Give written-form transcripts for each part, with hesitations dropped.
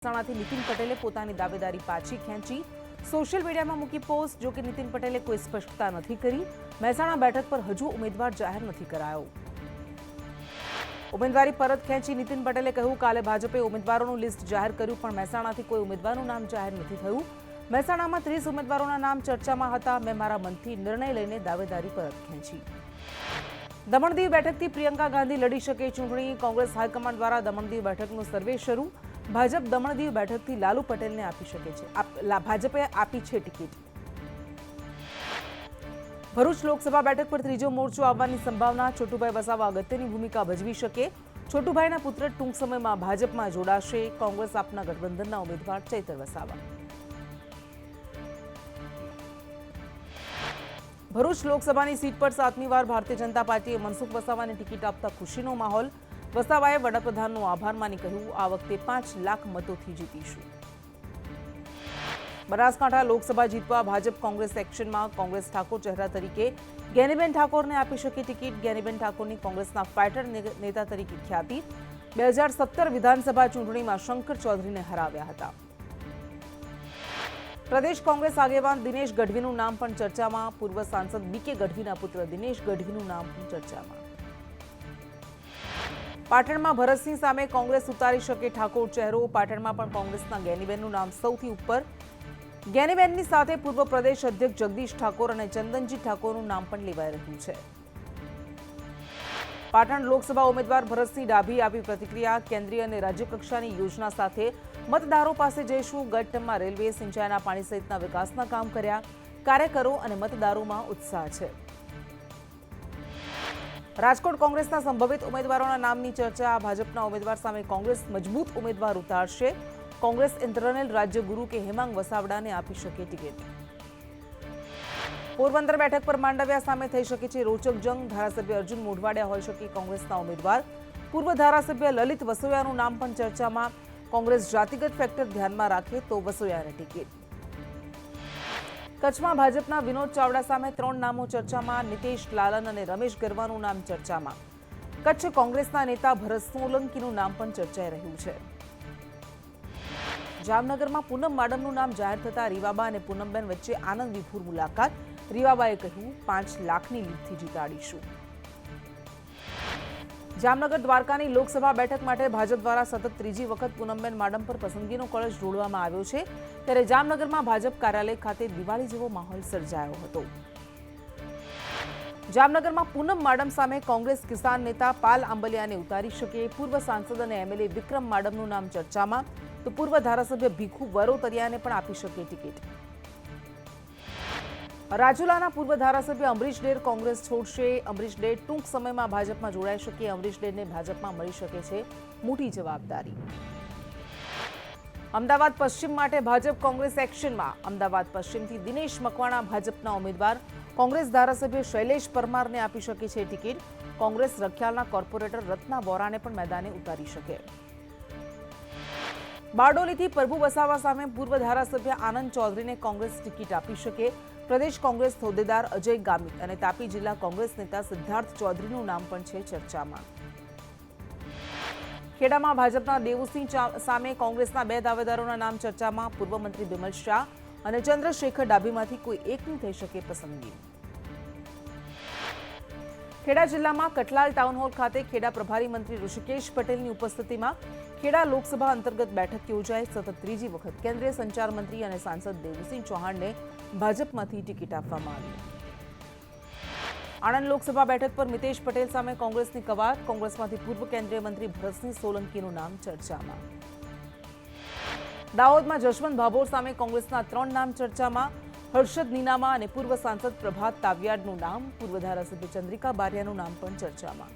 મહેસાણાથી નીતિન પટેલે પોતાની દાવેદારી પાછી ખેંચી સોશિયલ મીડિયામાં મૂકી પોસ્ટ। જો કે નીતિન પટેલે કોઈ સ્પષ્ટતા નથી કરી। મહેસાણા બેઠક પર હજુ ઉમેદવાર જાહેર નથી કરાયો। ઉમેદવારી પરત ખેંચી નીતિન પટેલે કહ્યું, કાલે ભાજપે ઉમેદવારોનું લિસ્ટ જાહેર કર્યું, પણ મહેસાણાથી કોઈ ઉમેદવારનું નામ જાહેર નથી થયું। મહેસાણામાં 30 ઉમેદવારોના નામ ચર્ચામાં હતા। મેં મારા મનથી નિર્ણય લઈને દાવેદારી પરત ખેંચી। દમણ દીવ બેઠકથી પ્રિયંકા ગાંધી લડી શકે ચૂંટણી। કોંગ્રેસ હાઈકમાન્ડ દ્વારા દમણ દીવ બેઠકનો સર્વે શરૂ। ભાજપ દમણ દીવ બેઠકથી લાલુ પટેલને આપી શકે છે। ભાજપે આપી છે ટિકિટ। ભરૂચ લોકસભા બેઠક પર ત્રીજો મોરચો આવવાની સંભાવના। છોટુભાઈ વસાવા અગત્યની ભૂમિકા ભજવી શકે। છોટુભાઈના પુત્ર ટૂંક સમયમાં ભાજપમાં જોડાશે। કોંગ્રેસ આપના ગઠબંધનના ઉમેદવાર ચૈતર વસાવા। ભરૂચ લોકસભાની સીટ પર 7મી વાર ભારતીય જનતા પાર્ટીએ મનસુખ વસાવાને ટિકિટ આપતા ખુશીનો માહોલ। વસાવાએ વડાપ્રધાનનો આભાર માની કહ્યું, આ વખતે 5 લાખ મતોથી જીતીશું। બનાસકાંઠા લોકસભા જીતવા ભાજપ કોંગ્રેસ એક્શનમાં। કોંગ્રેસ ઠાકોર ચહેરા તરીકે જ્ઞાનીબેન ઠાકોરને આપી શકે ટિકિટ। જ્ઞાનીબેન ઠાકોરની કોંગ્રેસના ફાઇટર નેતા તરીકે ખ્યાતિ। 2017 વિધાનસભા ચૂંટણીમાં શંકર ચૌધરીને હરાવ્યા હતા। પ્રદેશ કોંગ્રેસ આગેવાન દિનેશ ગઢવીનું નામ પણ ચર્ચામાં। પૂર્વ સાંસદ બીકે ગઢવીના પુત્ર દિનેશ ગઢવીનું નામ પણ ચર્ચામાં। પાટણમાં ભરતસિંહ સામે કોંગ્રેસ ઉતારી શકે ઠાકોર ચહેરો। પાટણમાં પણ કોંગ્રેસના જ્ઞાનીબેનનું નામ સૌથી ઉપર। જ્ઞાનીબેનની સાથે પૂર્વ પ્રદેશ અધ્યક્ષ જગદીશ ઠાકોર અને ચંદનજી ઠાકોરનું નામ પણ લેવાઈ રહ્યું છે। પાટણ લોકસભા ઉમેદવાર ભરતસિંહ ડાભી આપી પ્રતિક્રિયા। કેન્દ્રીય અને રાજ્ય કક્ષાની યોજના સાથે મતદારો પાસે જઈશું। ગત ટર્મમાં રેલવે, સિંચાઈના પાણી સહિતના વિકાસના કામ કર્યા। કાર્યકરો અને મતદારોમાં ઉત્સાહ છે। રાજકોટ કોંગ્રેસના સંભવિત ઉમેદવારોના નામની ચર્ચા। ભાજપના ઉમેદવાર સામે કોંગ્રેસ મજબૂત ઉમેદવાર ઉતારશે। કોંગ્રેસ ઇન્ટરનલ રાજ્ય ગુરુ કે હેમાંગ વસાવડાને આપી શકે ટિકિટ। પોરબંદર બેઠક પર માંડવિયા સામે થઈ શકે છે રોચક જંગ। ધારાસભ્ય અર્જુન મોઢવાડિયા હોઈ શકે કોંગ્રેસના ઉમેદવાર। પૂર્વ ધારાસભ્ય લલિત વસોયાનું નામ પણ ચર્ચામાં। કોંગ્રેસ જાતિગત ફેક્ટર ધ્યાનમાં રાખે તો વસોયાને ટિકિટ। કચ્છમાં ભાજપના વિનોદ ચાવડા સામે 3 નામો ચર્ચામાં। નીતેશ લાલન અને રમેશ ગરવાનું નામ ચર્ચામાં। કચ્છ કોંગ્રેસના નેતા ભરત સોલંકીનું નામ પણ ચર્ચાઈ રહ્યું છે। જામનગરમાં પૂનમ માડમનું નામ જાહેર થતા રીવાબા અને પૂનમબેન વચ્ચે આનંદ વિભોર મુલાકાત। રીવાબાએ કહ્યું, 5 લાખની લીડથી જીતાડીશું। જામનગર દ્વારકાની લોકસભા બેઠક માટે ભાજપ દ્વારા સતત ત્રીજી વખત પૂનમબેન માડમ પર પસંદગીનો કળશ ઢોળવામાં આવ્યો છે। ત્યારે જામનગરમાં ભાજપ કાર્યાલય ખાતે દિવાળી જેવો માહોલ સર્જાયો હતો। જામનગરમાં પૂનમ માડમ સામે કોંગ્રેસ કિસાન નેતા પાલ આંબલિયાને ઉતારી શકે। પૂર્વ સાંસદ અને એમએલએ વિક્રમ માડમનું નામ ચર્ચામાં, તો પૂર્વ ધારાસભ્ય ભીખુ વરોતરિયાને પણ આપી શકે ટિકિટ। રાજુલાના પૂર્વ ધારાસભ્ય અમરીશ ડેર કોંગ્રેસ છોડશે। અમરીશ ડેર ટૂંક સમયમાં ભાજપમાં જોડાઈ શકે। અમરીશ ડેરને ભાજપમાં મળી શકે છે મોટી જવાબદારી। અમદાવાદ પશ્ચિમ માટે ભાજપ કોંગ્રેસ એક્શનમાં। અમદાવાદ પશ્ચિમથી દિનેશ મકવાણા ભાજપના ઉમેદવાર। કોંગ્રેસ ધારાસભ્ય શૈલેષ પરમારને આપી શકે છે ટિકિટ। કોંગ્રેસ રખિયાલના કોર્પોરેટર રત્ના વોરાને પણ મેદાને ઉતારી શકે। બારડોલીથી પ્રભુ વસાવા સામે પૂર્વ ધારાસભ્ય આનંદ ચૌધરીને કોંગ્રેસ ટિકિટ આપી શકે। પ્રદેશ કોંગ્રેસ હોદ્દેદાર અજય ગામિત અને તાપી જિલ્લા કોંગ્રેસ નેતા સિદ્ધાર્થ ચૌધરીનું નામ પણ છે ચર્ચામાં। ખેડામાં ભાજપના દેવુસિંહ સામે કોંગ્રેસના 2 દાવેદારોના નામ ચર્ચામાં। પૂર્વ મંત્રી બિમલ શાહ અને ચંદ્રશેખર ડાભીમાંથી કોઈ એકની થઈ શકે પસંદગી। ખેડા જિલ્લામાં કટલાલ ટાઉન હોલ ખાતે ખેડા પ્રભારી મંત્રી ઋષિકેશ પટેલની ઉપસ્થિતિમાં ખેડા લોકસભા અંતર્ગત બેઠક યોજાઈ। સતત ત્રીજી વખત કેન્દ્રીય સંચાર મંત્રી અને સાંસદ દેવુસિંહ ચૌહાણને ભાજપમાંથી ટિકિટ આપવામાં આવી। આણંદ લોકસભા બેઠક પર મિતેશ પટેલ સામે કોંગ્રેસની કવાયત। કોંગ્રેસમાંથી પૂર્વ કેન્દ્રીય મંત્રી ભરતસિંહ સોલંકીનું નામ ચર્ચામાં। દાહોદમાં જશવંત ભાભોર સામે કોંગ્રેસના 3 નામ ચર્ચામાં। હર્ષદ નીનામા અને પૂર્વ સાંસદ પ્રભાત તાવિયાડનું નામ। પૂર્વ ધારાસભ્ય ચંદ્રિકા બારિયાનું નામ પણ ચર્ચામાં।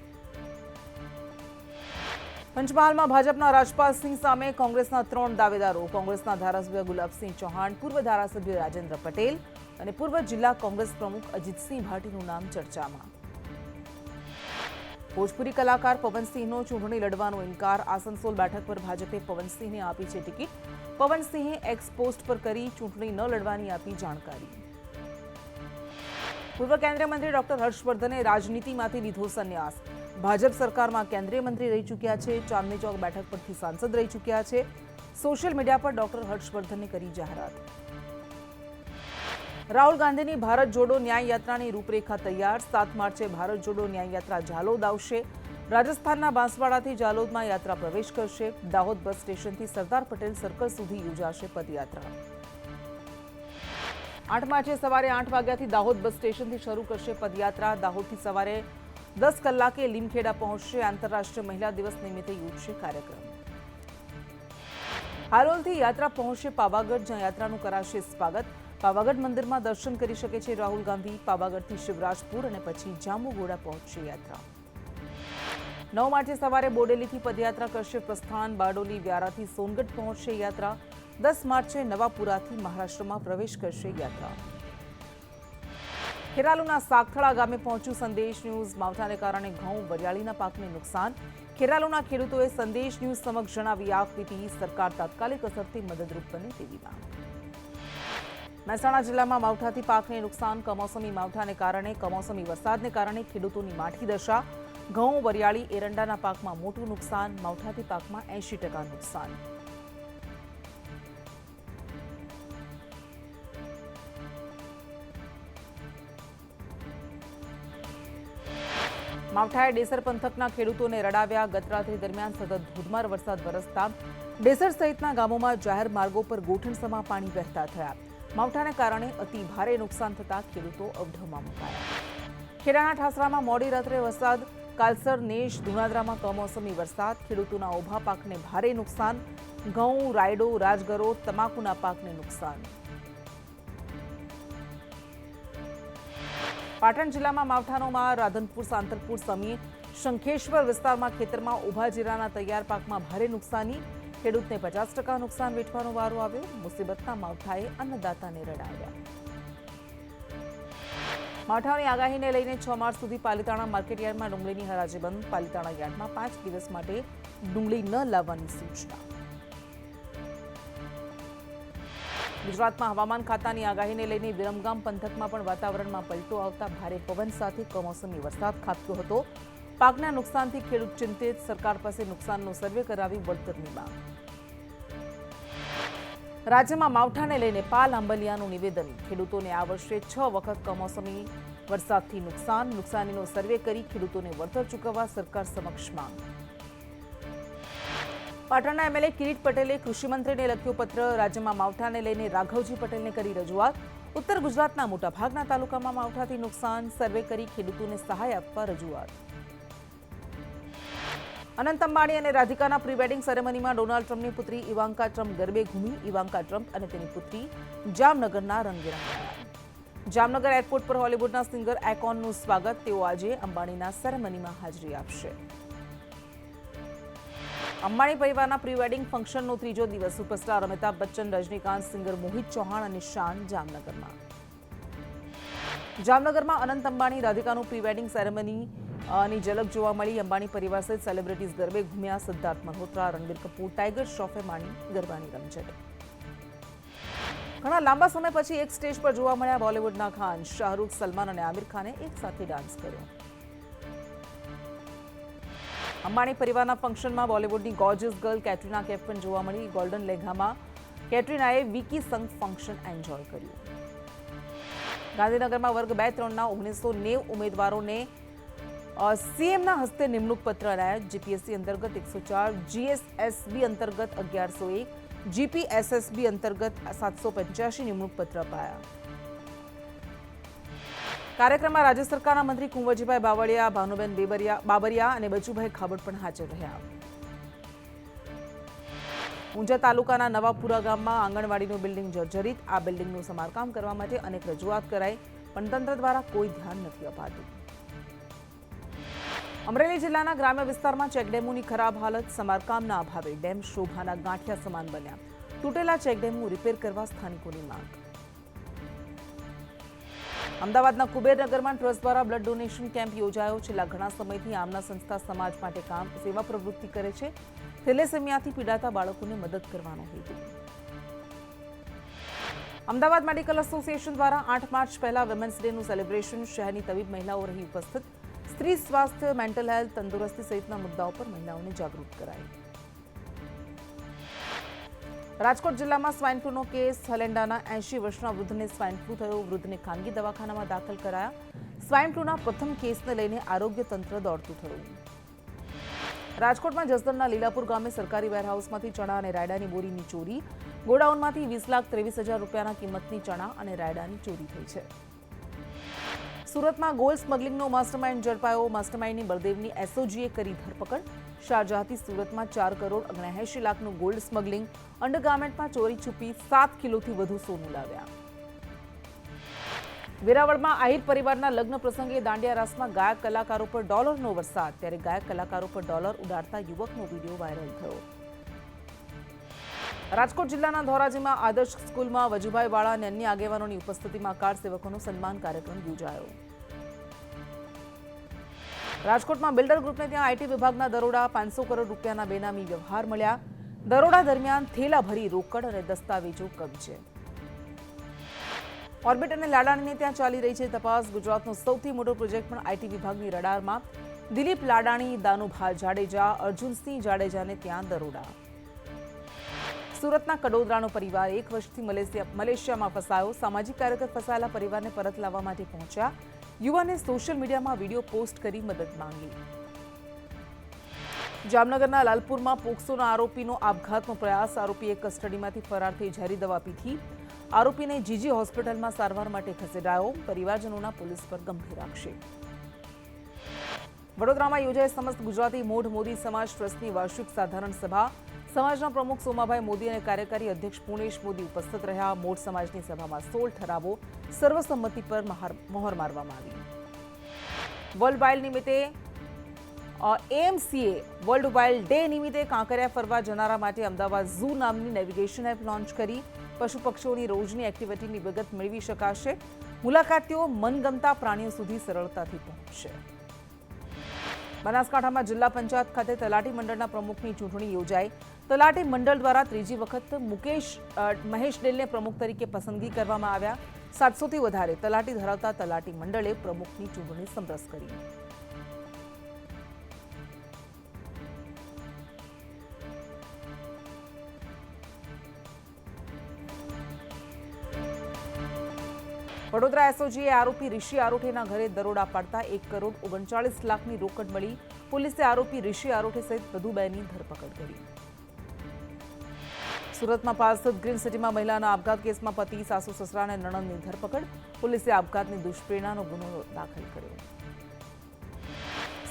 પંચમહાલમાં ભાજપના રાજપાલ સિંહ સામે કોંગ્રેસના 3 દાવેદારો। કોંગ્રેસના ધારાસભ્ય ગુલાબસિંહ ચૌહાણ, પૂર્વ ધારાસભ્ય રાજેન્દ્ર પટેલ અને પૂર્વ જિલ્લા કોંગ્રેસ પ્રમુખ અજીતસિંહ ભાટીનું નામ ચર્ચામાં। ભોજપુરી કલાકાર પવનસિંહનો ચૂંટણી લડવાનો ઇનકાર। આસનસોલ બેઠક પર ભાજપે પવનસિંહને આપી છે ટિકિટ। પવનસિંહે એક્સ પોસ્ટ પર કરી ચૂંટણી ન લડવાની આપી જાણકારી। પૂર્વ કેન્દ્રીય મંત્રી ડોક્ટર હર્ષવર્ધને રાજનીતિમાંથી લીધો સંન્યાસ। ભાજપ સરકારમાં કેન્દ્રીય મંત્રી રહી ચૂક્યા છે। ચાંદની ચોક બેઠક પરથી સાંસદ રહી ચૂક્યા છે। સોશિયલ મીડિયા પર ડોક્ટર હર્ષવર્ધને કરી જાહેરાત। રાહુલ ગાંધીની ભારત જોડો ન્યાય યાત્રાની રૂપરેખા તૈયાર। 7 માર્ચે ભારત જોડો ન્યાય યાત્રા ઝાલોદ આવશે। રાજસ્થાનના બાંસવાડાથી ઝાલોદમાં યાત્રા પ્રવેશ કરશે। દાહોદ બસ સ્ટેશનથી સરદાર પટેલ સર્કલ સુધી યોજાશે પદયાત્રા। 8 માર્ચે સવારે 8 વાગ્યાથી દાહોદ બસ સ્ટેશનથી શરૂ કરશે પદયાત્રા। દાહોદથી સવારે 10 કલાકે લીમખેડા પહોંચશે। આંતરરાષ્ટ્રીય મહિલા દિવસ નિમિત્તે યોજશે કાર્યક્રમ। હાલોલથી યાત્રા પહોંચશે પાવાગઢ, જ્યાં યાત્રાનું કરાશે સ્વાગત। પાવાગઢ મંદિરમાં દર્શન કરી શકે છે રાહુલ ગાંધી। પાવાગઢથી શિવરાજપુર અને પછી જાંબુઘોડા પહોંચશે યાત્રા। 9 માર્ચે સવારે બોડેલીથી પદયાત્રા કરશે પ્રસ્થાન। બારડોલી વ્યારાથી સોનગઢ પહોંચશે યાત્રા। 10 માર્ચે નવાપુરાથી મહારાષ્ટ્રમાં પ્રવેશ કરશે યાત્રા। ખેરાલુના સાગથળા ગામે પહોંચ્યું સંદેશ ન્યૂઝ। માવઠાને કારણે ઘઉં, વરિયાળીના પાકને નુકસાન। ખેરાલુના ખેડૂતોએ સંદેશ ન્યૂઝ સમક્ષ જણાવી આપવીતી। સરકાર તાત્કાલિક અસરથી મદદરૂપ બને તેવી માંગ। મહેસાણા જિલ્લામાં માવઠાથી પાકને નુકસાન। કમોસમી માવઠાને કારણે કમોસમી વરસાદને કારણે ખેડૂતોની માઠી દશા। ઘઉં, વરિયાળી, એરંડાના પાકમાં મોટું નુકસાન। માવઠાથી પાકમાં 80% નુકસાન। માવઠાએ ડેસર પંથકના ખેડૂતોને રડાવ્યા। ગતરાત્રી દરમિયાન સતત ધોધમાર વરસાદ વરસતા ડેસર સહિતના ગામોમાં જાહેર માર્ગો પર ગોઠણસમા પાણી વહેતા થયા। માવઠાને કારણે અતિ ભારે નુકસાન થતા ખેડૂતો અવઢવમાં મુકાયા। ખેડાના ઠાસરામાં મોડી રાત્રે વરસાદ। કાલસર, નેશ, ધુણાદરામાં કમોસમી વરસાદ। ખેડૂતોના ઊભા પાકને ભારે નુકસાન। ઘઉં, રાયડો, રાજગરો, તમાકુના પાકને નુકસાન। પાટણ જિલ્લામાં માવઠાનો માર। રાધનપુર, સાંતલપુર, સમી, શંખેશ્વર વિસ્તારમાં ખેતરમાં ઊભા જીરાના તૈયાર પાકમાં ભારે નુકસાની। ખેડૂતને 50% નુકસાન વેઠવાનો વારો આવ્યો। મુસીબતના માવઠાએ અન્નદાતાને રડાવ્યા। માવઠાની આગાહીને લઈને 6 માર્ચ સુધી પાલિતાણા માર્કેટયાર્ડમાં ડુંગળીની હરાજી બંધ। પાલિતાણા યાર્ડમાં 5 દિવસ માટે ડુંગળી ન લાવવાની સૂચના। ગુજરાતમાં હવામાન ખાતાની આગાહીને લઈને વિરમગામ પંથકમાં પણ વાતાવરણમાં પલટો આવતા ભારે પવન સાથે કમોસમી વરસાદ ખાબક્યો હતો। પાકના નુકસાનથી ખેડૂત ચિંતિત। સરકાર પાસે નુકસાનનો સર્વે કરાવી વળતરની માંગ। રાજ્યમાં માવઠાને લઈને પાલ આંબલિયાનું નિવેદન। ખેડૂતોને આ વર્ષે 6 વખત કમોસમી વરસાદથી નુકસાન। નુકસાનીનો સર્વે કરી ખેડૂતોને વળતર ચૂકવવા સરકાર સમક્ષ માંગ। પાટણના એમએલએ કિરીટ પટેલે કૃષિમંત્રીને લખ્યો પત્ર। રાજ્યમાં માવઠાને લઈને રાઘવજી પટેલને કરી રજૂઆત। ઉત્તર ગુજરાતના મોટાભાગના તાલુકામાં માવઠાથી નુકસાન। સર્વે કરી ખેડૂતોને સહાય આપવા રજૂઆત। અનંત અંબાણી અને રાધિકાના પ્રી વેડિંગ સેરેમનીમાં ડોનાલ્ડ ટ્રમ્પની પુત્રી ઇવાન્કા ટ્રમ્પ ગરબે ઘૂમી। ઇવાન્કા ટ્રમ્પ અને તેની પુત્રી જામનગરના રંગે રંગાયા। જામનગર એરપોર્ટ પર હોલિવૂડના સિંગર એકોનનું સ્વાગત। તેઓ આજે અંબાણીના સેરેમનીમાં હાજરી આપશે। અંબાણી પરિવારના પ્રી વેડિંગ ફંક્શનનો ત્રીજો દિવસ। સુપરસ્ટાર અમિતાભ બચ્ચન, રજનીકાંત, સિંગર મોહિત ચૌહાણ અને શાન જામનગરમાં। જામનગરમાં અનંત અંબાણી રાધિકાનું પ્રી વેડિંગ સેરેમની ની ઝલક જોવા મળી। અંબાણી પરિવાર સહિત સેલિબ્રિટીઝ ગરબે ઘૂમ્યા। સિદ્ધાર્થ મલ્હોત્રા, રણબીર કપૂર, ટાઈગર શ્રોફે માણી ગરબાની રમઝટ। ઘણા લાંબા સમય પછી એક સ્ટેજ પર જોવા મળ્યા બોલિવૂડના ખાન। શાહરૂખ, સલમાન અને આમિર ખાને એક સાથે ડાન્સ કર્યો। અંબાણી પરિવારના ફંક્શનમાં બોલિવૂડની ગોર્જિયસ ગર્લ કેટરીના કૈફ પણ જોવા મળી। ગોલ્ડન લેંઘામાં કેટરીનાએ વિકી સંગ ફંક્શન એન્જોય કર્યું। ગાંધીનગરમાં વર્ગ 2-3ના 1990 ઉમેદવારોને સીએમના હસ્તે નિમણૂક પત્ર અનાયત। જીપીએસસી અંતર્ગત 104, જીએસએસબી અંતર્ગત 1101, જીપીએસએસબી અંતર્ગત 785 નિમણૂક પત્ર અપાયા। કાર્યક્રમમાં રાજ્ય સરકારના મંત્રી કુંવરજીભાઈ બાવળિયા, ભાનુબેન બાબરિયા અને બચુભાઈ ખાબડ પણ હાજર રહ્યા। ઊંઝા તાલુકાના નવાપુરા ગામમાં આંગણવાડીનું બિલ્ડિંગ જર્જરિત। આ બિલ્ડિંગનું સમારકામ કરવા માટે અનેક રજૂઆત કરાઈ, પણ તંત્ર દ્વારા કોઈ ધ્યાન નથી અપાતું। અમરેલી જિલ્લાના ગ્રામ્ય વિસ્તારમાં ચેકડેમોની ખરાબ હાલત। સમારકામના અભાવે ડેમ શોભાના ગાંઠિયા સમાન બન્યા। તૂટેલા ચેકડેમો રિપેર કરવા સ્થાનિકોની માંગ। અમદાવાદના કુબેરનગરમાં ટ્રસ્ટ દ્વારા બ્લડ ડોનેશન કેમ્પ યોજાયો। છેલ્લા ઘણા સમયથી આમના સંસ્થા સમાજ માટે સેવા પ્રવૃત્તિ કરે છે। થેલેસેમિયાથી પીડાતા બાળકોને મદદ કરવાનો હેતુ। અમદાવાદ મેડિકલ એસોસિએશન દ્વારા 8 માર્ચ પહેલા વિમેન્સ ડેનું સેલિબ્રેશન। શહેરની તબીબ મહિલાઓ રહી ઉપસ્થિત। સ્ત્રી સ્વાસ્થ્ય, મેન્ટલ હેલ્થ, તંદુરસ્તી સહિતના મુદ્દાઓ પર મહિલાઓને જાગૃત કરાઈ। રાજકોટ જિલ્લામાં સ્વાઇન ફ્લૂનો કેસ. હલેન્ડાના 80 વર્ષના વૃદ્ધને સ્વાઇન ફ્લૂ થયો. વૃદ્ધને ખાનગી દવાખાનામાં દાખલ કરાયા. સ્વાઇન ફ્લૂના પ્રથમ કેસને લઈને આરોગ્ય તંત્ર દોડતું થયું. રાજકોટમાં જસદણના લીલાપુર ગામે સરકારી વેરહાઉસમાંથી ચણા અને રાયડાની બોરીની ચોરી. ગોડાઉનમાંથી 20,23,000 રૂપિયાના કિંમતની ચણા અને રાયડાની ચોરી થઈ છે. સુરતમાં ગોલ્ડ સ્મગલિંગનો માસ્ટરમાઇન્ડ ઝડપાયો. માસ્ટરમાઇન્ડની બળદેવની એસઓજીએ કરી ધરપકડ. શારજાહથી સુરતમાં 4,79 લાખનું ગોલ્ડ સ્મગલિંગ. અંડરગાર્મેન્ટમાં ચોરી છુપી 7 કિલોથી વધુ સોનું લાવ્યા. વેરાવળમાં આહિર પરિવારના લગ્ન પ્રસંગે દાંડિયા રાસમાં ગાયક કલાકારો પર ડોલરનો વરસાદ. ત્યારે ગાયક કલાકારો પર ડોલર ઉડાડતા યુવકનો વિડીયો વાયરલ થયો. રાજકોટ જિલ્લાના ધોરાજીમાં આદર્શ સ્કૂલમાં વજુભાઈ વાળા અને અન્ય આગેવાનોની ઉપસ્થિતિમાં કાર સેવકોનો સન્માન કાર્યક્રમ યોજાયો. રાજકોટમાં બિલ્ડર ગ્રુપને ત્યાં આઈટી વિભાગના દરોડા. 500 કરોડ રૂપિયાના બેનામી વ્યવહાર મળ્યા. દરોડા દરમિયાન થેલા ભરી રોકડ અને દસ્તાવેજો કબજે. ઓર્બિટ અને લાડાણીને ત્યાં ચાલી રહી છે તપાસ. ગુજરાતનો સૌથી મોટો પ્રોજેક્ટ પણ આઈટી વિભાગની રડારમાં. દિલીપ લાડાણી, દાનુભા જાડેજા, અર્જુનસિંહ જાડેજાને ત્યાં દરોડા. સુરતના કડોદરાનો પરિવાર 1 વર્ષથી મલેશિયામાં ફસાયો. સામાજિક કાર્યકર ફસાયેલા પરિવારને પરત લાવવા માટે પહોંચ્યા. યુવાને સોશિયલ મીડિયામાં વિડીયો પોસ્ટ કરી મદદ માંગી. જામનગરના લાલપુરમાં પોક્સોના આરોપીનો આપઘાતનો પ્રયાસ. આરોપીએ કસ્ટડીમાંથી ફરાર થઈ ઝેરી દવા પીધી. આરોપીને જીજી હોસ્પિટલમાં સારવાર માટે ખસેડાયો. પરિવારજનોના પોલીસ પર ગંભીર આક્ષેપ. વડોદરામાં યોજાઈ સમસ્ત ગુજરાતી મોઢ મોદી સમાજ ટ્રસ્ટની વાર્ષિક સાધારણ સભા. સમાજના પ્રમુખ સોમાભાઈ મોદી અને કાર્યકારી અધ્યક્ષ પુણેશ મોદી ઉપસ્થિત રહ્યા. મોઢ સમાજની સભામાં 16 ઠરાવો સર્વસંમતિ પર મહોર મારવામાં આવી. વર્લ્ડ વાઇલ્ડ નિમિત્તે એએમસીએ વર્લ્ડ વાઇલ્ડ ડે નિમિત્તે કાંકરિયા ફરવા જનારા માટે અમદાવાદ ઝૂ નામની નેવિગેશન એપ લોન્ચ કરી. પશુ પક્ષીઓની રોજની એક્ટિવિટીની વિગત મેળવી શકાશે. મુલાકાતીઓ મનગમતા પ્રાણીઓ સુધી સરળતાથી પહોંચશે. બનાસકાંઠામાં જિલ્લા પંચાયત ખાતે તલાટી મંડળના પ્રમુખની ચૂંટણી યોજાઈ. તલાટી મંડળ દ્વારા ત્રીજી વખત મહેશ ડેલને પ્રમુખ તરીકે પસંદગી કરવામાં આવ્યા. 700થી વધારે તલાટી ધરાવતા તલાટી મંડળે પ્રમુખની ચૂંટણી સમરસ કરી. વડોદરા એસઓજીએ આરોપી ઋષિ આરોઠેના ઘરે દરોડા પાડતા 1,39 લાખની રોકડ મળી. પોલીસે આરોપી ઋષિ આરોઠે સહિત વધુ 2ની ધરપકડ કરી. સુરતમાં પાર્ષદ ગ્રીન સિટીમાં મહિલાના આપઘાત કેસમાં પતિ, સાસુ, સસરા અને નણંદની ધરપકડ. પોલીસે આપઘાતની દુષ્પ્રેરણાનો ગુનો દાખલ કર્યો.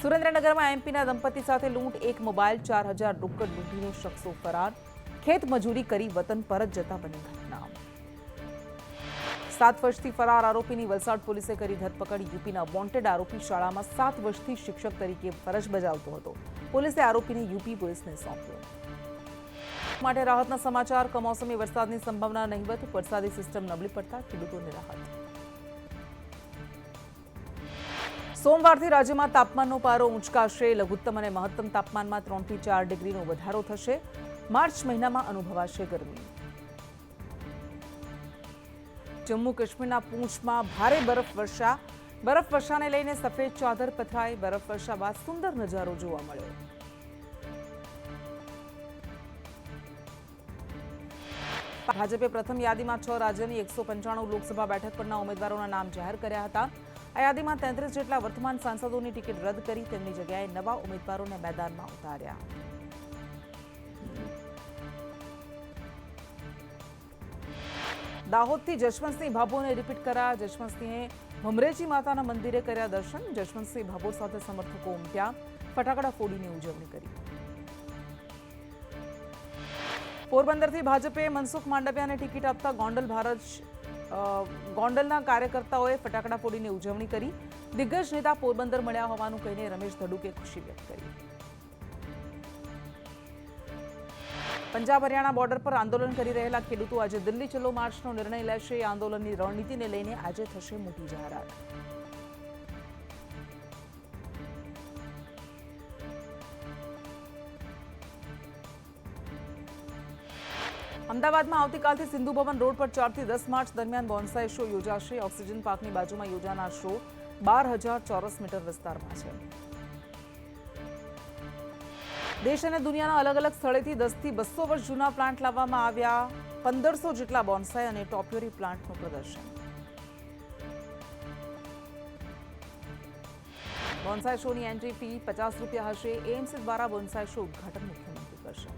સુરેન્દ્રનગરમાં એમપીના દંપતી સાથે લૂંટ. 1 મોબાઈલ, 4,000 રોકડ લૂંટીને શખ્સો ફરાર. ખેત મજૂરી કરી વતન પરત જતા બની ઘટના. 7 વર્ષથી ફરાર આરોપીની વલસાડ પોલીસે કરી ધરપકડ. યુપીના વોન્ટેડ આરોપી શાળામાં 7 વર્ષથી શિક્ષક તરીકે ફરજ બજાવતો હતો. પોલીસે આરોપીને યુપી પોલીસને સોંપ્યો. માટે રાહતના સમાચાર. કમોસમી વરસાદની સંભાવના નહિવત. વરસાદી સિસ્ટમ નબળી પડતા ખેડૂતોને રાહત. સોમવારથી રાજ્યમાં તાપમાનનો પારો ઊંચકાશે. લઘુત્તમ અને મહત્તમ તાપમાનમાં 3 થી 4 ડિગ્રીનો વધારો થશે. માર્ચ મહિનામાં અનુભવાશે ગરમી. જમ્મુ કાશ્મીરના પૂંછમાં ભારે બરફવર્ષા. બરફવર્ષાને લઈને સફેદ ચાદર પથરાઈ. બરફવર્ષા બાદ સુંદર નજારો જોવા મળ્યો. ભાજપે પ્રથમ યાદીમાં 6 રાજ્યની 195 લોકસભા બેઠક પરના ઉમેદવારોના નામ જાહેર કર્યા હતા. આ યાદીમાં 33 જેટલા વર્તમાન સાંસદોની ટિકિટ રદ કરી તેમની જગ્યાએ નવા ઉમેદવારોને મેદાનમાં ઉતાર્યા. દાહોદથી જશવંતસિંહ ભાભોને રિપીટ કરાયા. જશવંતસિંહે ભમરેજી માતાના મંદિરે કર્યા દર્શન. જશવંતસિંહ ભાભો સાથે સમર્થકો ઉમટ્યા. ફટાકડા ફોડીને ઉજવણી કરી. પોરબંદરથી ભાજપે મનસુખ માંડવિયાને ટિકિટ આપતા ગોંડલના કાર્યકર્તાઓએ ફટાકડા ફોડીને ઉજવણી કરી. દિગ્ગજ નેતા પોરબંદર મળ્યા હોવાનું કહીને રમેશ ધડુકે ખુશી વ્યક્ત કરી. પંજાબ હરિયાણા બોર્ડર પર આંદોલન કરી રહેલા ખેડૂતો આજે દિલ્હી ચલો માર્ચનો નિર્ણય લેશે. આંદોલનની રણનીતિને લઈને આજે થશે મોટી જાહેરાત. અમદાવાદમાં આવતીકાલથી સિંધુ ભવન રોડ પર 4 થી 10 માર્ચ દરમિયાન બોન્સાઈ શો યોજાશે. ઓક્સિજન પાર્કની બાજુમાં યોજાનાર શો 12,000 ચોરસ મીટર વિસ્તારમાં છે. દેશ અને દુનિયાના અલગ અલગ સ્થળેથી 10 થી 200 વર્ષ જૂના પ્લાન્ટ લાવવામાં આવ્યા. 1500 જેટલા બોન્સાઈ અને ટોપિયોરી પ્લાન્ટનું પ્રદર્શન. બોન્સાઈ શોની એન્ટ્રી ફી ₹50 હશે. એમ્સ દ્વારા બોન્સાઈ શો ઉદ્ઘાટન મુખ્યમંત્રી કરશે.